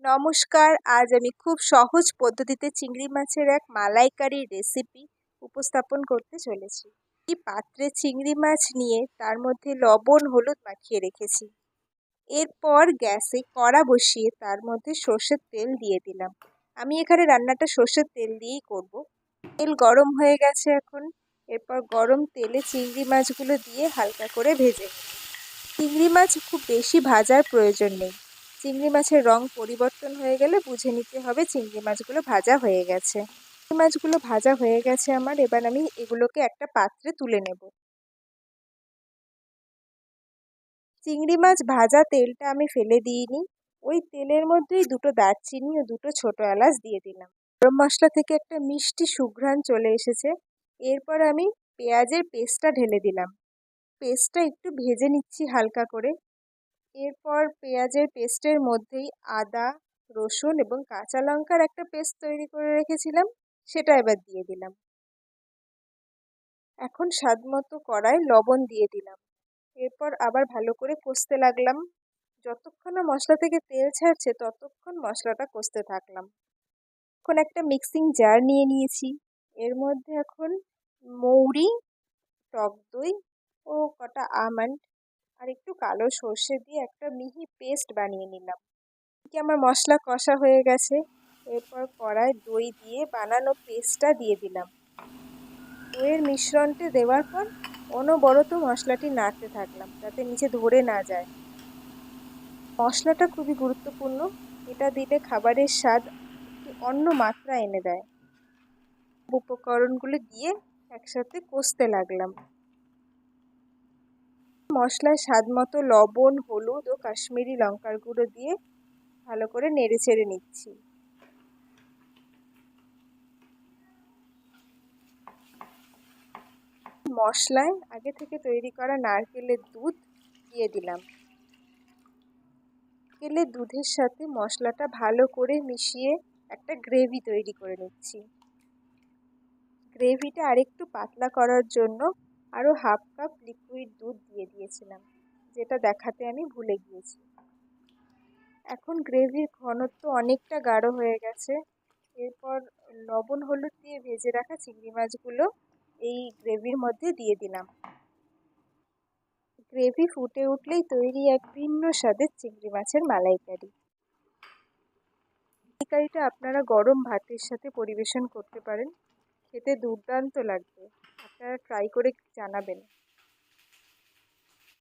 নমস্কার। আজ আমি খুব সহজ পদ্ধতিতে চিংড়ি মাছের এক মালাইকারি রেসিপি উপস্থাপন করতে চলেছি। এই পাত্রে চিংড়ি মাছ নিয়ে তার মধ্যে লবণ হলুদ মাখিয়ে রেখেছি। এরপর গ্যাসে কড়া বসিয়ে তার মধ্যে সর্ষের তেল দিয়ে দিলাম। আমি এখানে রান্নাটা সর্ষের তেল দিয়েই করব। তেল গরম হয়ে গেছে এখন। এরপর গরম তেলে চিংড়ি মাছগুলো দিয়ে হালকা করে ভেজে নেব। চিংড়ি মাছ খুব বেশি ভাজার প্রয়োজন নেই। চিংড়ি মাছের রং পরিবর্তন হয়ে গেলে বুঝে নিতে হবে চিংড়ি মাছগুলো ভাজা হয়ে গেছে। চিংড়ি মাছগুলো ভাজা হয়ে গেছে আমার। এবার আমি এগুলোকে একটা পাত্রে তুলে নেব। চিংড়ি মাছ ভাজা তেলটা আমি ফেলে দিইনি। ওই তেলের মধ্যেই দুটো দারচিনি ও দুটো ছোট এলাচ দিয়ে দিলাম। গরম মশলা থেকে একটা মিষ্টি সুঘ্রাণ চলে এসেছে। এরপর আমি পেঁয়াজের পেস্টটা ঢেলে দিলাম। পেস্টটা একটু ভেজে নিচ্ছি হালকা করে। এরপর পেঁয়াজের পেস্টের মধ্যেই আদা, রসুন এবং কাঁচা লঙ্কার একটা পেস্ট তৈরি করে রেখেছিলাম, সেটা এবার দিয়ে দিলাম। এখন স্বাদ মতো কড়ায় লবণ দিয়ে দিলাম। এরপর আবার ভালো করে কষতে লাগলাম। যতক্ষণ না মশলা থেকে তেল ছাড়ছে ততক্ষণ মশলাটা কষতে থাকলাম। এখন একটা মিক্সিং জার নিয়ে নিয়েছি। এর মধ্যে এখন মৌরি, টক দই ও কটা আমন্ড আর একটু কালো সর্ষে দিয়ে একটা মিহি পেস্ট বানিয়ে নিলাম। আমার মশলা কষা হয়ে গেছে। এরপর কড়ায় দই দিয়ে বানানো পেস্টটা দিয়ে দিলাম। দইয়ের মিশ্রণটি দেওয়ার পর অনবরত মশলাটি নাড়তে থাকলাম যাতে নিচে ধরে না যায়। মশলাটা খুবই গুরুত্বপূর্ণ। এটা দিলে খাবারের স্বাদ একটি অন্য মাত্রা এনে দেয়। উপকরণগুলো দিয়ে একসাথে কষতে লাগলাম। মশলায় স্বাদ মতো লবণ, হলুদ ও কাশ্মীরি লঙ্কার গুঁড়ো দিয়ে ভালো করে নেড়ে চেড়ে নিচ্ছি। মশলায় আগে থেকে তৈরি করা নারকেলের দুধ দিয়ে দিলাম। নারকেলের দুধের সাথে মশলাটা ভালো করে মিশিয়ে একটা গ্রেভি তৈরি করে নিচ্ছি। গ্রেভিটা আরেকটু পাতলা করার জন্য আরও হাফ কাপ লিকুইড দুধ দিয়ে দিয়েছিলাম, যেটা দেখাতে আমি ভুলে গিয়েছি। এখন গ্রেভির ঘনত্ব অনেকটা গাঢ় হয়ে গেছে। এরপর লবণ হলুদ দিয়ে ভেজে রাখা চিংড়ি মাছগুলো এই গ্রেভির মধ্যে দিয়ে দিলাম। গ্রেভি ফুটে উঠলেই তৈরি এক ভিন্ন স্বাদের চিংড়ি মাছের মালাইকারি। মালাইকারিটা আপনারা গরম ভাতের সাথে পরিবেশন করতে পারেন। খেতে দুর্দান্ত লাগবে। আপনারা ট্রাই করে জানাবেন।